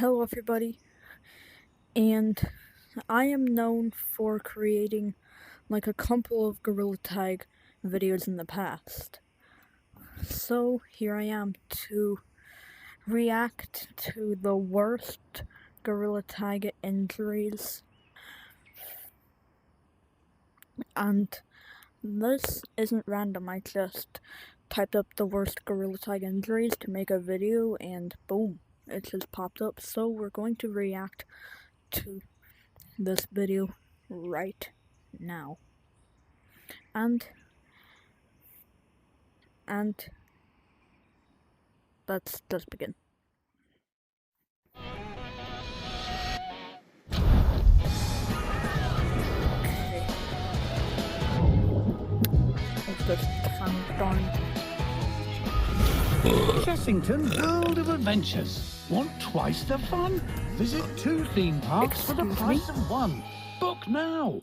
Hello everybody, and I am known for creating like a couple of Gorilla Tag videos in the past. So here I am to react to the worst Gorilla Tag injuries. And this isn't random, I just typed up the worst Gorilla Tag injuries to make a video and boom, it just popped up. So we're going to react to this video right now. And let's just begin. Okay. Let's just turn it on. Chessington World of Adventures. Want twice the fun? Visit 2 theme parks for the Excuse price of 1. Book now.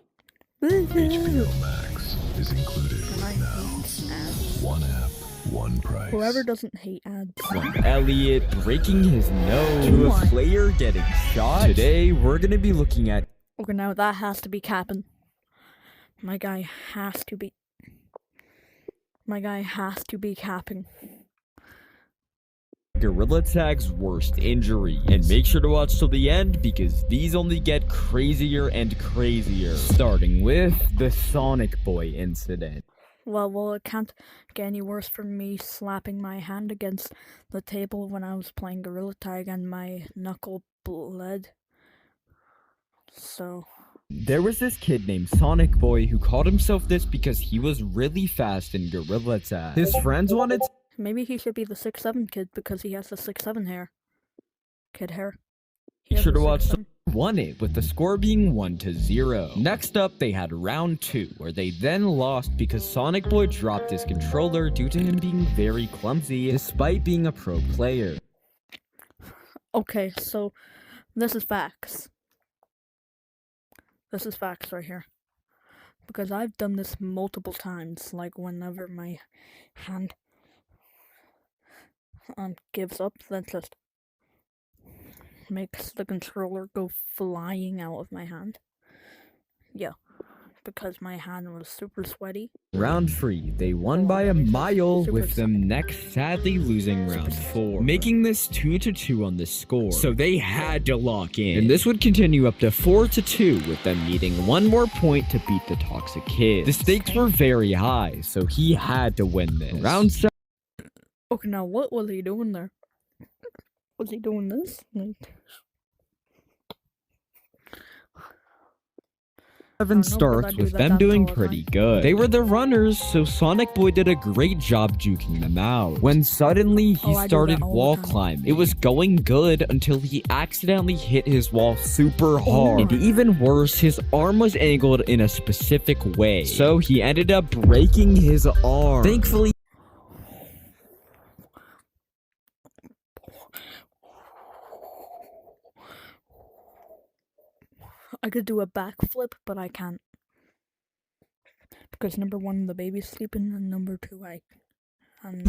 HBO Max is included And I with now. hate ads. One app, one price. Whoever doesn't hate ads. From Elliot breaking his nose to Come a on. player getting shot. Today, we're gonna be looking at Okay, now that has to be capping. My guy has to be capping. Gorilla Tag's worst injury. And make sure to watch till the end because these only get crazier and crazier. Starting with the Sonic Boy incident. Well, it can't get any worse from me slapping my hand against the table when I was playing Gorilla Tag and my knuckle bled. So, There was this kid named Sonic Boy who called himself this because he was really fast in Gorilla Tag. His friends wanted maybe he should be the 6'7" kid because he has the 6'7" hair. Kid hair. He Be has sure the to watch 6'7". won it with the score being 1-0. Next up, they had round 2, where they then lost because Sonic Boy dropped his controller due to him being very clumsy despite being a pro player. Okay, so this is facts. This is facts right here. Because I've done this multiple times, like whenever my hand gives up, that just makes the controller go flying out of my hand. Yeah, because my hand was super sweaty. Round 3, they won by a mile, with them next sadly losing round 4, making this 2-2 on the score. So they had to lock in, and this would continue up to 4-2, with them needing one more point to beat the Toxic Kid. The stakes were very high, so he had to win this. Round 7. Okay, now what was he doing there? Was he doing this? Like, 7 starts with them doing pretty good. They were the runners, so Sonic Boy did a great job juking them out. When suddenly he I do started that all the wall time. climbing. It was going good until he accidentally hit his wall super hard. And my. even worse, his arm was angled in a specific way. So he ended up breaking his arm. Thankfully, I could do a backflip, but I can't. Because number 1, the baby's sleeping, and number 2,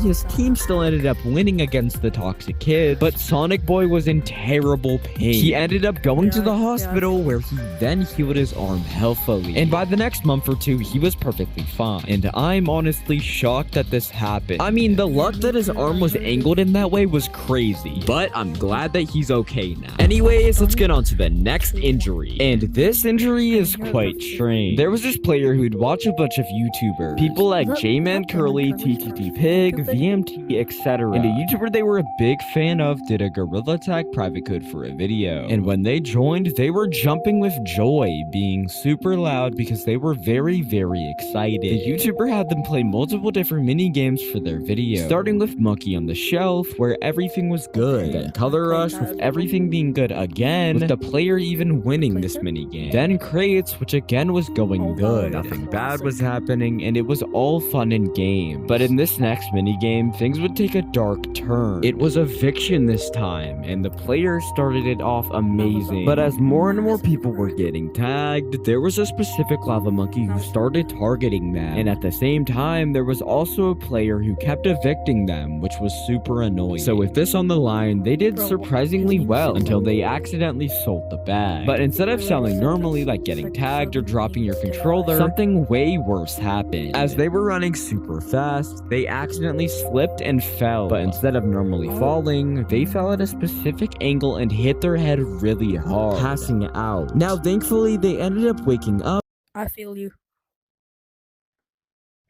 his team still ended up winning against the Toxic Kid, but Sonic Boy was in terrible pain. He ended up going to the hospital where he then healed his arm healthily. And by the next month or 2, he was perfectly fine. And I'm honestly shocked that this happened. I mean, the luck that his arm was angled in that way was crazy, but I'm glad that he's okay now. Anyways, let's get on to the next injury. And this injury is quite strange. There was this player who'd watch a bunch of YouTubers, people like J-Man Curly, TTT Pig, VMT, etc. And a YouTuber they were a big fan of did a Gorilla Tag private code for a video. And when they joined, they were jumping with joy, being super loud because they were very, very excited. The YouTuber had them play multiple different mini games for their video, starting with Monkey on the Shelf, where everything was good. Then Color Rush, with everything being good again, with the player even winning this mini game. Then Crates, which again was going good. Nothing bad was happening, and it was all fun and game. But in this next next minigame, things would take a dark turn. It was eviction this time, and the players started it off amazing. But as more and more people were getting tagged, there was a specific lava monkey who started targeting them. And at the same time, there was also a player who kept evicting them, which was super annoying. So with this on the line, they did surprisingly well until they accidentally sold the bag. But instead of selling normally, like getting tagged or dropping your controller, something way worse happened. As they were running super fast, they accidentally slipped and fell. But instead of normally falling, they fell at a specific angle and hit their head really hard, passing out. Now thankfully, they ended up waking up. I feel you.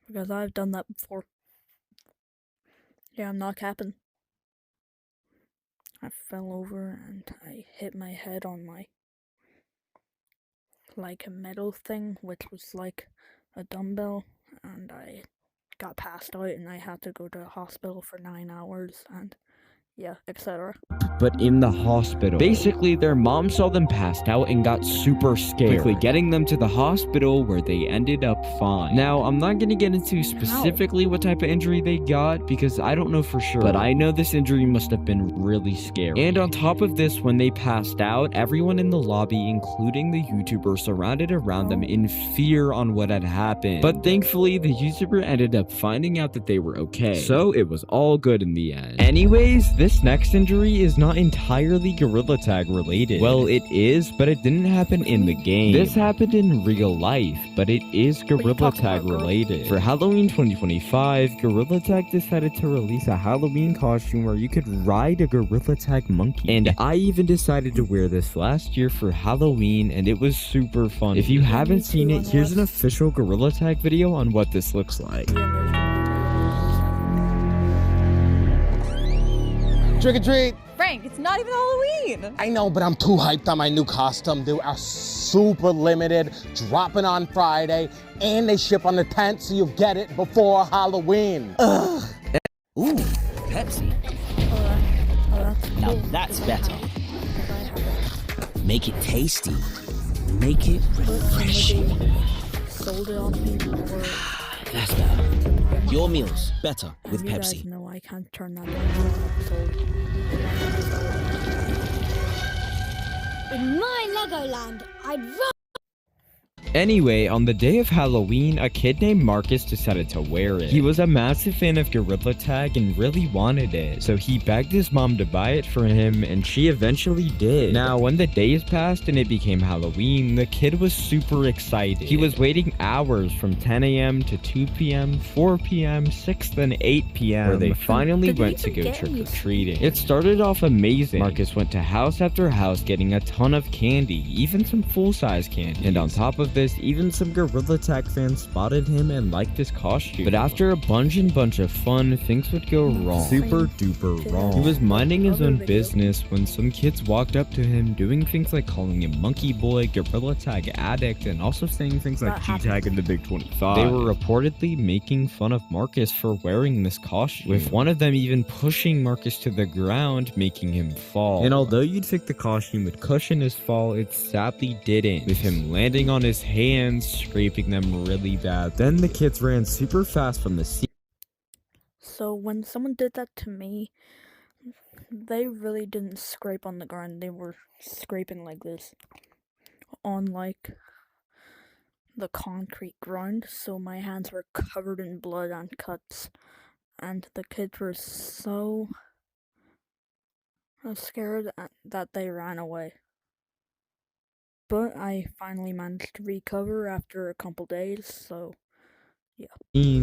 Because I've done that before. Yeah, I'm not capping. I fell over and I hit my head on like a metal thing, which was like a dumbbell, and I got passed out and I had to go to the hospital for 9 hours and yeah, etc. But in the hospital. Basically, their mom saw them passed out and got super scared, quickly getting them to the hospital where they ended up fine. Now, I'm not going to get into specifically what type of injury they got because I don't know for sure, but I know this injury must have been really scary. And on top of this, when they passed out, everyone in the lobby, including the YouTuber, surrounded around them in fear on what had happened. But thankfully, the YouTuber ended up finding out that they were okay, so it was all good in the end. Anyways, this next injury is not entirely Gorilla Tag related. Well, it is, but it didn't happen in the game. This happened in real life, but it is Gorilla Tag related. For Halloween 2025, Gorilla Tag decided to release a Halloween costume where you could ride a Gorilla Tag monkey. And I even decided to wear this last year for Halloween, and it was super fun. If you haven't seen it, here's an official Gorilla Tag video on what this looks like. Trick or treat! Frank, it's not even Halloween! I know, but I'm too hyped on my new costume. They are super limited, dropping on Friday, and they ship on the 10th, so you'll get it before Halloween. Ugh. Ooh, Pepsi. Now that's better. Make it tasty. Make it refreshing. Sold it on people. That's better. Your meals better with You Pepsi. guys know I can't turn that down. Sold. In my Legoland, I'd run. Anyway, on the day of Halloween, a kid named Marcus decided to wear it. He was a massive fan of Gorilla Tag and really wanted it, so he begged his mom to buy it for him, and she eventually did. Now, when the days passed and it became Halloween, the kid was super excited. He was waiting hours from 10 a.m. to 2 p.m., 4 p.m., 6 then 8 p.m., where they finally went to go trick-or-treating. It started off amazing. Marcus went to house after house getting a ton of candy, even some full-size candy. And on top of this, even some Gorilla Tag fans spotted him and liked his costume. But after a bunch of fun, things would go wrong. Super duper wrong. He was minding his own business when some kids walked up to him doing things like calling him Monkey Boy, Gorilla Tag Addict, and also saying things like G-Tag in the Big 25. They were reportedly making fun of Marcus for wearing this costume, with one of them even pushing Marcus to the ground, making him fall. And although you'd think the costume would cushion his fall, it sadly didn't, with him landing on his hands, scraping them really bad. Then the kids ran super fast from the scene. So when someone did that to me, they really didn't scrape on the ground. They were scraping like this on like the concrete ground. So my hands were covered in blood and cuts. And the kids were so scared that they ran away. But I finally managed to recover after a couple days, so yeah.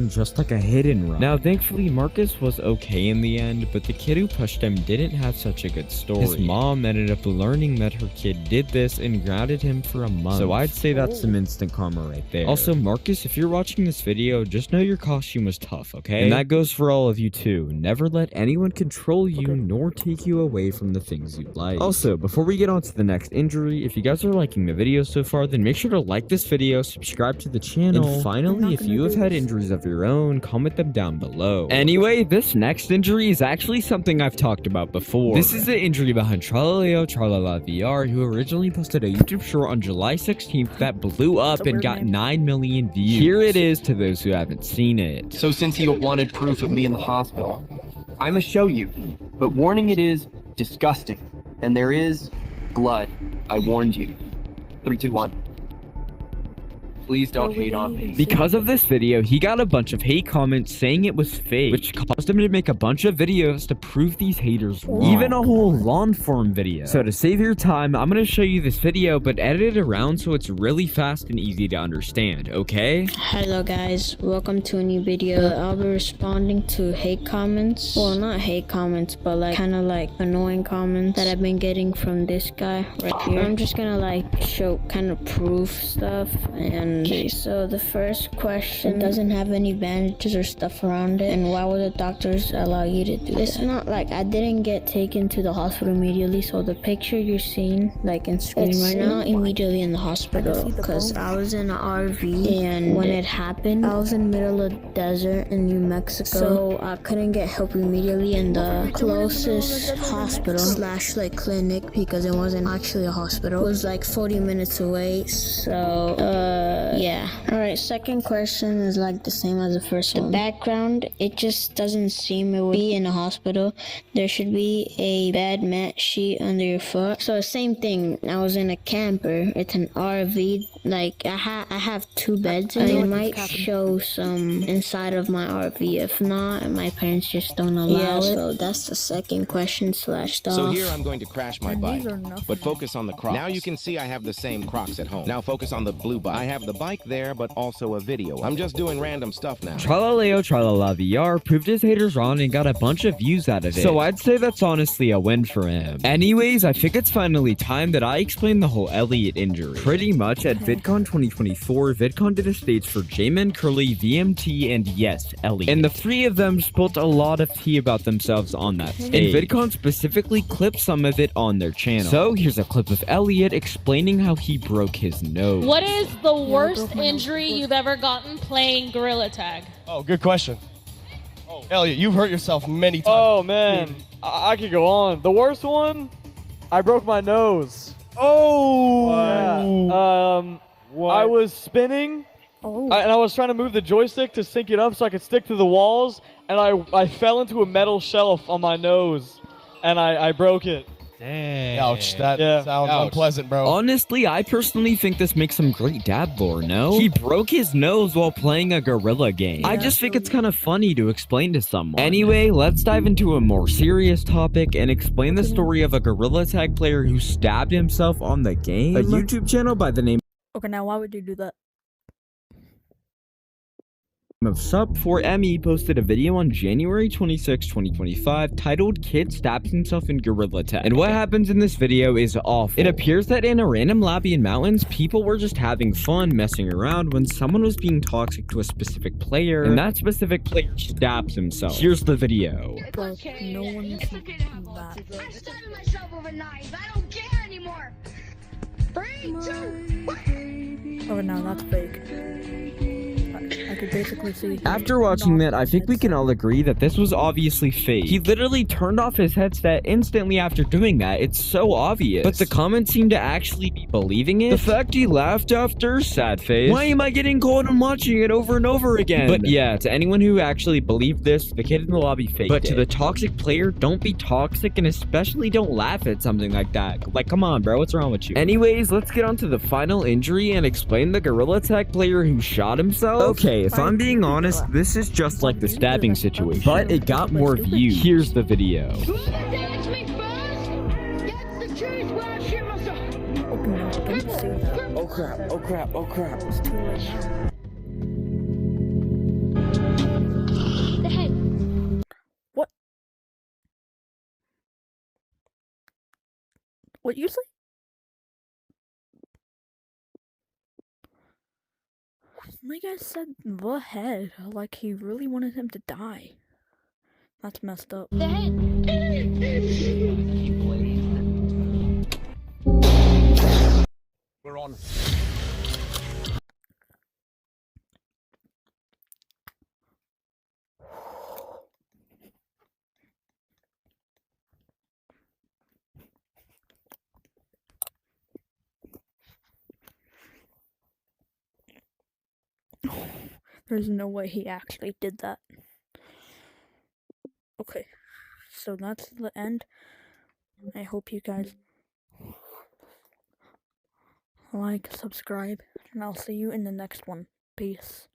Just like a hit and run. Now, thankfully, Marcus was okay in the end, but the kid who pushed him didn't have such a good story. His mom ended up learning that her kid did this and grounded him for a month. So I'd say that's some instant karma right there. Also, Marcus, if you're watching this video, just know your costume was tough, okay? And that goes for all of you too. Never let anyone control you nor take you away from the things you like. Also, before we get on to the next injury, if you guys are liking the video so far, then make sure to like this video, subscribe to the channel, and finally, if you have had had injuries of your own, comment them down below. Anyway, this next injury is actually something I've talked about before. This is the injury behind Tralaleo Tralala VR, who originally posted a YouTube short on July 16th that blew up and got 9 million views. Here it is to those who haven't seen it. So since you wanted proof of me in the hospital, I'ma show you. But warning, it is disgusting. And there is blood. I warned you. 3, 2, 1. Please don't hate on me. Because of this video, he got a bunch of hate comments saying it was fake, which caused him to make a bunch of videos to prove these haters wrong. Even a whole lawn form video. So to save your time, I'm gonna show you this video, but edit it around so it's really fast and easy to understand, okay? Hello guys, welcome to a new video. I'll be responding to hate comments. Well, not hate comments, but like kind of like annoying comments that I've been getting from this guy right here. I'm just gonna like show kind of proof stuff. And okay, so the first question doesn't have any bandages or stuff around it, and why would the doctors allow you to do It's not like I didn't get taken to the hospital immediately, so the picture you're seeing like in screen right now, not immediately in the hospital, because I was in an RV, and when it happened I was in the middle of the desert in New Mexico, so I couldn't get help immediately in the closest hospital slash like clinic, because it wasn't actually a hospital. It was like 40 minutes away, so yeah. Alright, second question is like the same as the first one. The background, it just doesn't seem it would be in a hospital. There should be a bed mat sheet under your foot. So same thing, I was in a camper. It's an RV. Like I have 2 beds, and it might show some inside of my RV. If not, my parents just don't allow it. So that's the second question slash stuff. So here I'm going to crash my bike, but focus on the Crocs. Now you can see I have the same Crocs at home. Now focus on the blue bike. I have the bike there, but also a video. I'm just doing random stuff now. Tralaleo Tralala VR proved his haters wrong and got a bunch of views out of it. So I'd say that's honestly a win for him. Anyways, I think it's finally time that I explain the whole Elliot injury. Pretty much at VidCon 2024, VidCon did a stage for J-Man, Curly, VMT, and yes, Elliot. And the 3 of them spilled a lot of tea about themselves on that stage. And VidCon specifically clipped some of it on their channel. So here's a clip of Elliot explaining how he broke his nose. What is the worst injury you've ever gotten playing Gorilla Tag? Oh, good question. Oh, Elliot, you've hurt yourself many times. Oh, man. I could go on. The worst one? I broke my nose. Oh! Yeah. I was spinning, and I was trying to move the joystick to sync it up so I could stick to the walls, and I fell into a metal shelf on my nose, and I broke it. Dang. Ouch, that sounds unpleasant, bro. Honestly, I personally think this makes some great dad lore, no? He broke his nose while playing a gorilla game. I just think it's kind of funny to explain to someone. Anyway, let's dive into a more serious topic and explain the story of a Gorilla Tag player who stabbed himself on the game. A YouTube channel by the name Okay, now why would you do that? of Sup4Me posted a video on January 26, 2025 titled Kid Stabs Himself in Gorilla Tag. And what happens in this video is awful. It appears that in a random lobby in mountains, people were just having fun messing around when someone was being toxic to a specific player, and that specific player stabs himself. Here's the video. Bro, no one's that. I'm stabbing myself with a knife. I don't care anymore. 3, 2, 1. Oh, no, that's fake. I could basically see. After watching that, I think we can all agree that this was obviously fake. He literally turned off his headset instantly after doing that. It's so obvious. But the comments seem to actually be believing it. The fact he laughed after, sad face. Why am I getting cold and watching it over and over again? But yeah, to anyone who actually believed this, the kid in the lobby faked it. But to the toxic player, don't be toxic, and especially don't laugh at something like that. Like, come on, bro, what's wrong with you? Anyways, let's get on to the final injury and explain the Gorilla Tag player who shot himself. Okay, if I'm being honest, this is just like the stabbing situation, but it got more views. Here's the video. Oh crap, oh crap, oh crap. It's too late now. The head. What? What you say? My guy said the head, like he really wanted him to die. That's messed up. The head. We're on. There's no way he actually did that. Okay, so that's the end. I hope you guys like, subscribe, and I'll see you in the next one. Peace.